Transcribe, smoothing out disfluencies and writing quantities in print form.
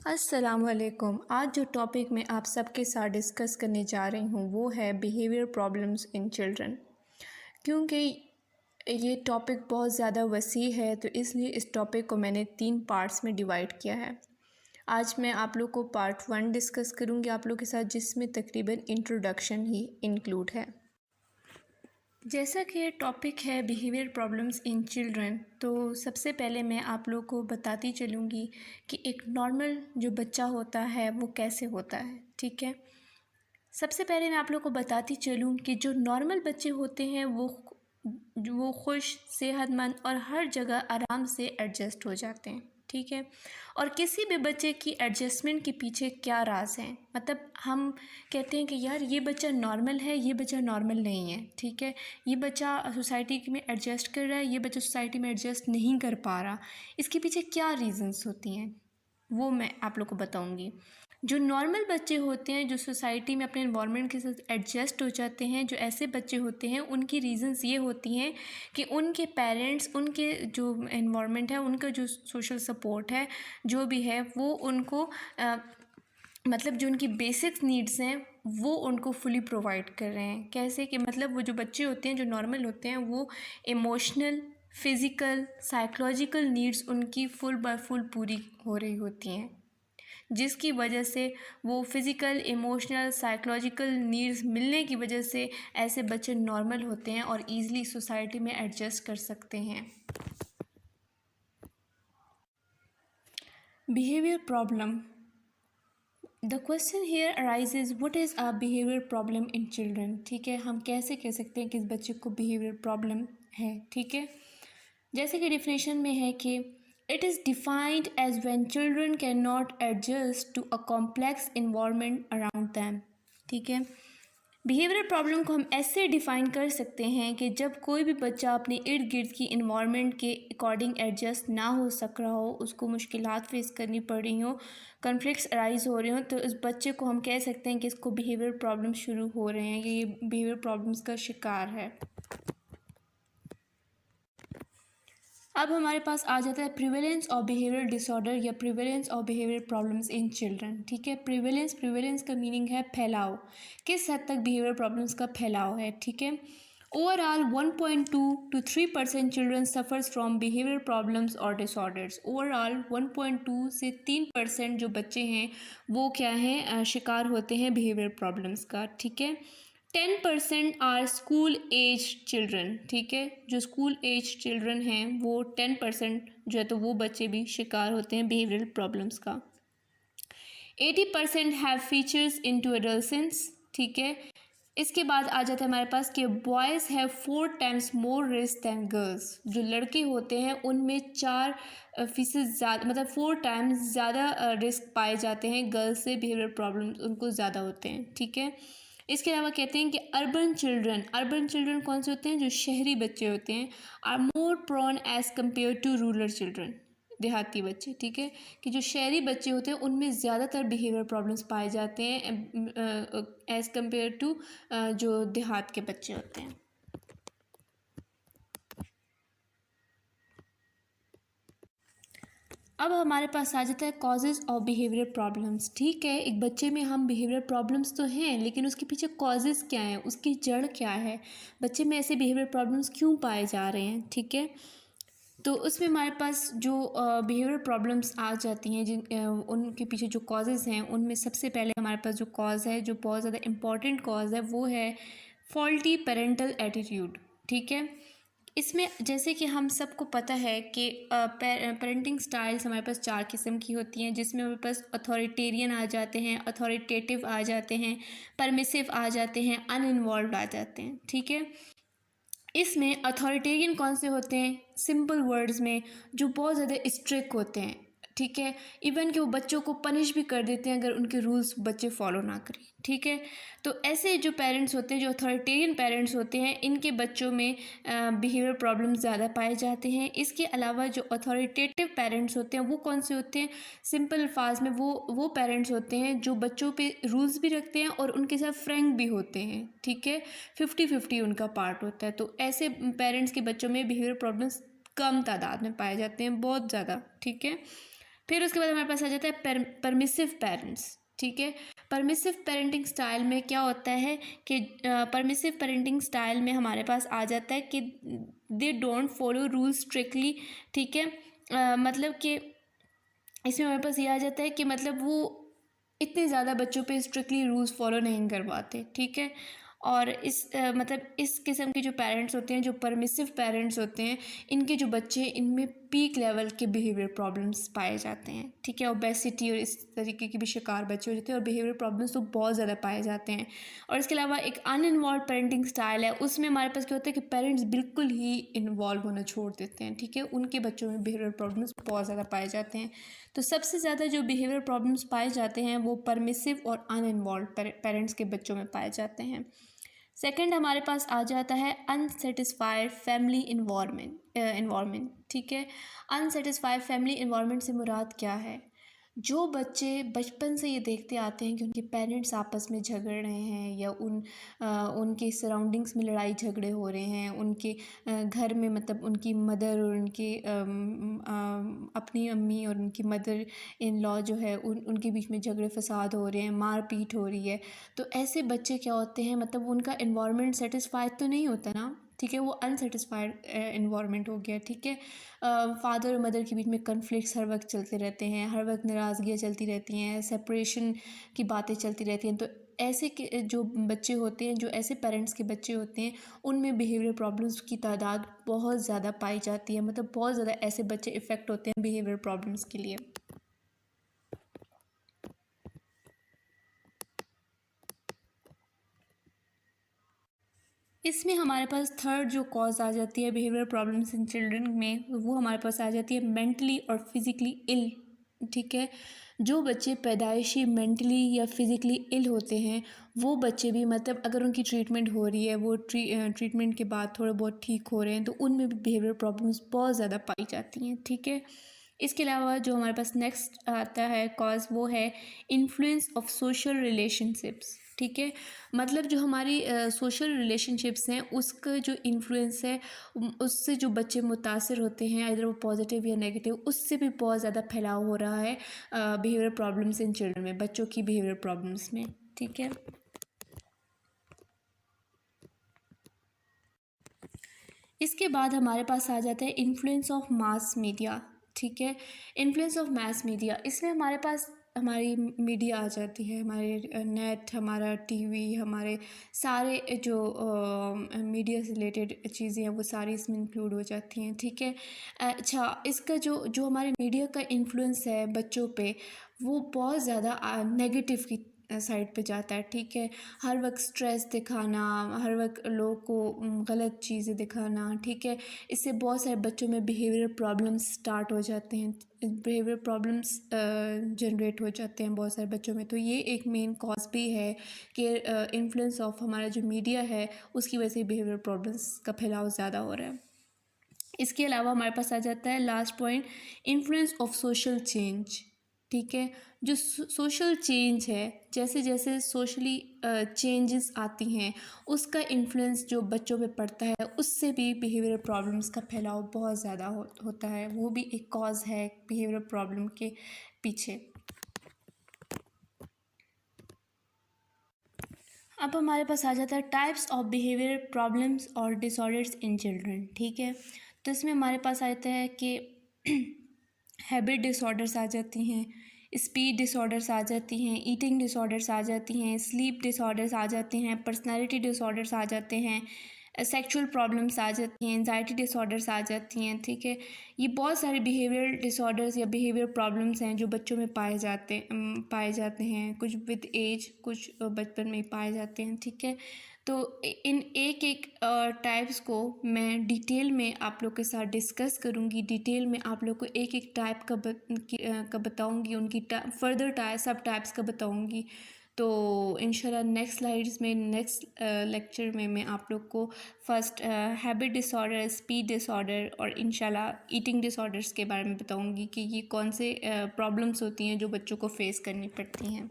अस्सलामुअलैकुम। आज जो टॉपिक मैं आप सबके साथ डिस्कस करने जा रही हूँ वो है बिहेवियर प्रॉब्लम्स इन चिल्ड्रन। क्योंकि ये टॉपिक बहुत ज़्यादा वसी है तो इसलिए इस टॉपिक को मैंने 3 पार्ट्स में डिवाइड किया है। आज मैं आप लोग को पार्ट 1 डिस्कस करूँगी आप लोग के साथ, जिसमें तकरीबन इंट्रोडक्शन ही इंक्लूड है। जैसा कि ये टॉपिक है बिहेवियर प्रॉब्लम्स इन चिल्ड्रन, तो सबसे पहले मैं आप लोग को बताती चलूँगी कि एक नॉर्मल जो बच्चा होता है वो कैसे होता है। ठीक है, सबसे पहले मैं आप लोग को बताती चलूँ कि जो नॉर्मल बच्चे होते हैं वो खुश, सेहतमंद और हर जगह आराम से एडजस्ट हो जाते हैं। ठीक है, और किसी भी बच्चे की एडजस्टमेंट के पीछे क्या राज है, मतलब हम कहते हैं कि यार ये बच्चा नॉर्मल है, ये बच्चा नॉर्मल नहीं है। ठीक है, ये बच्चा सोसाइटी में एडजस्ट कर रहा है, ये बच्चा सोसाइटी में एडजस्ट नहीं कर पा रहा, इसके पीछे क्या रीज़न्स होती हैं वो मैं आप लोग को बताऊंगी। जो नॉर्मल बच्चे होते हैं, जो सोसाइटी में अपने इन्वायरमेंट के साथ एडजस्ट हो जाते हैं, जो ऐसे बच्चे होते हैं, उनकी रीज़न्स ये होती हैं कि उनके पेरेंट्स, उनके जो इन्वायरमेंट है, उनका जो सोशल सपोर्ट है, जो भी है वो उनको मतलब जो उनकी बेसिक्स नीड्स हैं वो उनको फुली प्रोवाइड कर रहे हैं। कैसे कि मतलब वो जो बच्चे होते हैं, जो नॉर्मल होते हैं, वो इमोशनल, फिज़िकल, साइकोलॉजिकल नीड्स उनकी फुल बाय फुल पूरी हो रही होती हैं, जिसकी वजह से वो फिज़िकल, इमोशनल, साइकोलॉजिकल नीड्स मिलने की वजह से ऐसे बच्चे नॉर्मल होते हैं और ईज़िली सोसाइटी में एडजस्ट कर सकते हैं। Behaviour problem. The question here arises what is a behaviour problem in children. ठीक है, हम कैसे कह सकते हैं कि इस बच्चे को बिहेवियर प्रॉब्लम है। ठीक है, जैसे कि डिफिनेशन में है कि it is defined as when children can not adjust to a complex environment around them. ठीक है, बिहेवियर प्रॉब्लम को हम ऐसे डिफ़ाइन कर सकते हैं कि जब कोई भी बच्चा अपने इर्द गिर्द की इन्वायरमेंट के अकॉर्डिंग एडजस्ट ना हो सक रहा हो, उसको मुश्किलात फेस करनी पड़ रही हो, कॉन्फ्लिक्ट्स अराइज हो रहे हो, तो इस बच्चे को हम कह सकते हैं कि इसको बिहेवियर प्रॉब्लम शुरू हो रहे हैं, कि ये बिहेवियर प्रॉब्लम्स का शिकार है। अब हमारे पास आ जाता है प्रिवेलेंस ऑफ बिहेवियर डिसऑर्डर या prevalence of behaviour problems in children. ठीक है, प्रिवेलेंस का मीनिंग है फैलाव, किस हद तक बिहेवियर प्रॉब्लम्स का फैलाव है। ठीक है, overall 1.2 to 3% children suffers from behaviour problems और डिसऑर्डर्स। ओवरऑल 1.2 से 3% जो बच्चे हैं वो क्या हैं, शिकार होते हैं बिहेवियर प्रॉब्लम्स का। ठीक है, 10% आर स्कूल एज चिल्ड्रन। ठीक है, जो स्कूल एज चिल्ड्रन हैं वो 10% जो है तो वो बच्चे भी शिकार होते हैं बिहेवियरल प्रॉब्लम्स का। 80% हैव फीचर्स इनटू एडोलसेंस। ठीक है, इसके बाद आ जाता है हमारे पास कि boys have 4 times more risk than girls. जो लड़के होते हैं उनमें 4% ज़्यादा, मतलब 4 times ज़्यादा रिस्क पाए जाते हैं गर्ल्स से, बिहेवियर प्रॉब्लम्स उनको ज़्यादा होते हैं। ठीक है, इसके अलावा कहते हैं कि अर्बन चिल्ड्रन कौन से होते हैं, जो शहरी बच्चे होते हैं, are more prone as compare to rural children, देहाती बच्चे। ठीक है, कि जो शहरी बच्चे होते हैं उनमें ज़्यादातर बिहेवियर प्रॉब्लम्स पाए जाते हैं एज़ कम्पेयर टू जो देहात के बच्चे होते हैं। अब हमारे पास आ जाता है कॉजेज़ ऑफ बिहेवियर प्रॉब्लम्स। ठीक है, एक बच्चे में हम बिहेवियर प्रॉब्लम्स तो हैं, लेकिन उसके पीछे कॉजेज़ क्या हैं, उसकी जड़ क्या है, बच्चे में ऐसे बिहेवियर प्रॉब्लम्स क्यों पाए जा रहे हैं। ठीक है, तो उसमें हमारे पास जो बिहेवियर प्रॉब्लम्स आ जाती हैं, उनके पीछे जो कॉजेज़ हैं, उनमें सबसे पहले हमारे पास जो कॉज़ है, जो बहुत ज़्यादा इम्पॉर्टेंट कॉज़ है, वो है फॉल्टी पेरेंटल एटीट्यूड। ठीक है, इसमें जैसे कि हम सबको पता है कि पेरेंटिंग स्टाइल्स हमारे पास 4 किस्म की होती हैं, जिसमें हमारे पास अथॉरिटेरियन आ जाते हैं, अथॉरिटेटिव आ जाते हैं, परमिसिव आ जाते हैं, अनइन्वॉल्व आ जाते हैं। ठीक है, इसमें अथॉरिटेरियन कौन से होते हैं, सिंपल वर्ड्स में जो बहुत ज़्यादा स्ट्रिक्ट होते हैं। ठीक है, इवन कि वो बच्चों को पनिश भी कर देते हैं अगर उनके रूल्स बच्चे फॉलो ना करें। ठीक है, तो ऐसे जो पेरेंट्स होते हैं, जो अथॉरिटेरियन पेरेंट्स होते हैं, इनके बच्चों में बिहेवियर प्रॉब्लम ज़्यादा पाए जाते हैं। इसके अलावा जो अथॉरिटेटिव पेरेंट्स होते हैं वो कौन से होते हैं, सिंपल अल्फाज में वो पेरेंट्स होते हैं जो बच्चों पे रूल्स भी रखते हैं और उनके साथ फ्रैंक भी होते हैं। ठीक है, 50-50 उनका पार्ट होता है। तो ऐसे पेरेंट्स के बच्चों में बिहेवियर प्रॉब्लम्स कम तादाद में पाए जाते हैं, बहुत ज़्यादा। ठीक है, फिर उसके बाद हमारे पास आ जाता है परमिसिव पेरेंट्स। ठीक है, परमिसिव पेरेंटिंग स्टाइल में क्या होता है कि परमिसिव पेरेंटिंग स्टाइल में हमारे पास आ जाता है कि they don't follow rules strictly. ठीक है, मतलब कि इसमें हमारे पास ये आ जाता है कि मतलब वो इतने ज़्यादा बच्चों पे स्ट्रिक्टली रूल्स फॉलो नहीं करवाते। ठीक है, और मतलब इस किस्म के जो पेरेंट्स होते हैं, जो परमिसिव पेरेंट्स होते हैं, इनके जो बच्चे, इनमें पीक लेवल के बिहेवियर प्रॉब्लम्स पाए जाते हैं। ठीक है, ओबेसिटी और इस तरीके के भी शिकार बच्चे हो जाते हैं और बिहेवियर प्रॉब्लम्स तो बहुत ज़्यादा पाए जाते हैं। और इसके अलावा एक अनइन्वॉल्व पेरेंटिंग स्टाइल है, उसमें हमारे पास क्या होता है कि पेरेंट्स बिल्कुल ही इन्वॉल्व होना छोड़ देते हैं। ठीक है, उनके बच्चों में बिहेवियर प्रॉब्लम्स बहुत ज़्यादा पाए जाते हैं। तो सबसे ज़्यादा जो बिहेवियर प्रॉब्लम्स पाए जाते हैं वो परमिसिव और अनइन्वॉल्व पेरेंट्स के बच्चों में पाए जाते हैं। सेकंड हमारे पास आ जाता है अनसेटिस्फाइड फैमिली इन्वायरमेंट। ठीक है, अनसेटिस्फाइड फैमिली इन्वायरमेंट से मुराद क्या है? जो बच्चे बचपन से ये देखते आते हैं कि उनके पेरेंट्स आपस में झगड़ रहे हैं या उनके सराउंडिंग्स में लड़ाई झगड़े हो रहे हैं, उनके घर में मतलब उनकी मदर और उनके अपनी अम्मी और उनकी मदर इन लॉ जो है उनके बीच में झगड़े फसाद हो रहे हैं, मार पीट हो रही है। तो ऐसे बच्चे क्या होते हैं, मतलब उनका इन्वायरमेंट सेटिस्फाइड तो नहीं होता ना। ठीक है, वो अनसेटिस्फाइड इन्वायरमेंट हो गया। ठीक है, फादर और मदर के बीच में कन्फ्लिक्ट्स हर वक्त चलते रहते हैं, हर वक्त नाराज़गियाँ चलती रहती हैं, सेपरेशन की बातें चलती रहती हैं। तो ऐसे के जो बच्चे होते हैं, जो ऐसे पेरेंट्स के बच्चे होते हैं, उनमें बिहेवियर प्रॉब्लम्स की तादाद बहुत ज़्यादा पाई जाती है। मतलब बहुत ज़्यादा ऐसे बच्चे इफ़ेक्ट होते हैं बिहेवियर प्रॉब्लम्स के लिए। इसमें हमारे पास थर्ड जो कॉज आ जाती है बिहेवियर प्रॉब्लम्स इन चिल्ड्रन में, वो हमारे पास आ जाती है मेंटली और फिज़िकली इल। ठीक है, जो बच्चे पैदाइशी मेंटली या फिज़िकली इल होते हैं, वो बच्चे भी मतलब अगर उनकी ट्रीटमेंट हो रही है, वो ट्रीटमेंट के बाद थोड़ा बहुत ठीक हो रहे हैं, तो उनमें भी बिहेवियर प्रॉब्लम्स बहुत ज़्यादा पाई जाती हैं। ठीक है, इसके अलावा जो हमारे पास नेक्स्ट आता है कॉज, वो है इन्फ्लुएंस ऑफ सोशल रिलेशनशिप्स। ठीक है, मतलब जो हमारी सोशल रिलेशनशिप्स हैं, उसका जो इन्फ्लुएंस है, उससे जो बच्चे मुतासिर होते हैं, इधर वो पॉजिटिव या नेगेटिव, उससे भी बहुत ज़्यादा फैलाव हो रहा है बिहेवियर प्रॉब्लम्स इन चिल्ड्रन में, बच्चों की बिहेवियर प्रॉब्लम्स में। ठीक है, इसके बाद हमारे पास आ जाता है इन्फ्लुएंस ऑफ मास मीडिया। ठीक है, इन्फ्लुएंस ऑफ मास मीडिया, इसमें हमारे पास हमारी मीडिया आ जाती है, हमारे नेट, हमारा टीवी, हमारे सारे जो मीडिया से रिलेटेड चीज़ें हैं वो सारी इसमें इंक्लूड हो जाती हैं। ठीक है, अच्छा, इसका जो जो हमारे मीडिया का इन्फ्लुएंस है बच्चों पे, वो बहुत ज़्यादा नेगेटिव की साइड पे जाता है। ठीक है, हर वक्त स्ट्रेस दिखाना, हर वक्त लोगों को गलत चीज़ें दिखाना। ठीक है, इससे बहुत सारे बच्चों में बिहेवियर प्रॉब्लम्स स्टार्ट हो जाते हैं, बिहेवियर प्रॉब्लम्स जनरेट हो जाते हैं बहुत सारे बच्चों में। तो ये एक मेन कॉज भी है कि इन्फ्लुएंस ऑफ हमारा जो मीडिया है, उसकी वजह से बिहेवियर प्रॉब्लम्स का फैलाव ज़्यादा हो रहा है। इसके अलावा हमारे पास आ जाता है last point, influence of social change. ठीक है, जो सोशल चेंज है, जैसे जैसे सोशली चेंजेस आती हैं, उसका इन्फ्लुएंस जो बच्चों पे पड़ता है, उससे भी बिहेवियर प्रॉब्लम्स का फैलाव बहुत ज़्यादा होता है। वो भी एक कॉज है बिहेवियर प्रॉब्लम के पीछे। अब हमारे पास आ जाता है टाइप्स ऑफ बिहेवियर प्रॉब्लम्स और डिसऑर्डर्स इन चिल्ड्रन। ठीक है, तो इसमें हमारे पास आता है कि हैबिट डिसऑर्डर्स आ जाती हैं, स्पीड डिसऑर्डर्स आ जाती हैं, ईटिंग डिसऑर्डर्स आ जाती हैं, स्लीप डिसऑर्डर्स आ जाते हैं, पर्सनालिटी डिसऑर्डर्स आ जाते हैं, सेक्सुअल प्रॉब्लम्स आ जाती हैं, एंजाइटी डिसऑर्डर्स आ जाती हैं। ठीक है, ये बहुत सारे बिहेवियर डिसऑर्डर्स या बिहेवियर प्रॉब्लम्स हैं जो बच्चों में पाए जाते हैं, कुछ विद एज, कुछ बचपन में ही पाए जाते हैं। ठीक है, तो इन एक एक टाइप्स को मैं डिटेल में आप लोग के साथ डिस्कस करूँगी, डिटेल में आप लोग को एक एक टाइप का बताऊँगी, उनकी फर्दर सब टाइप्स का बताऊँगी। तो इंशाल्लाह नेक्स्ट स्लाइड्स में, नेक्स्ट लेक्चर में मैं आप लोग को first habit disorder, speed disorder और इंशाल्लाह ईटिंग डिसऑर्डर्स के बारे में बताऊंगी कि ये कौन से प्रॉब्लम्स होती हैं जो बच्चों को फेस करनी पड़ती हैं।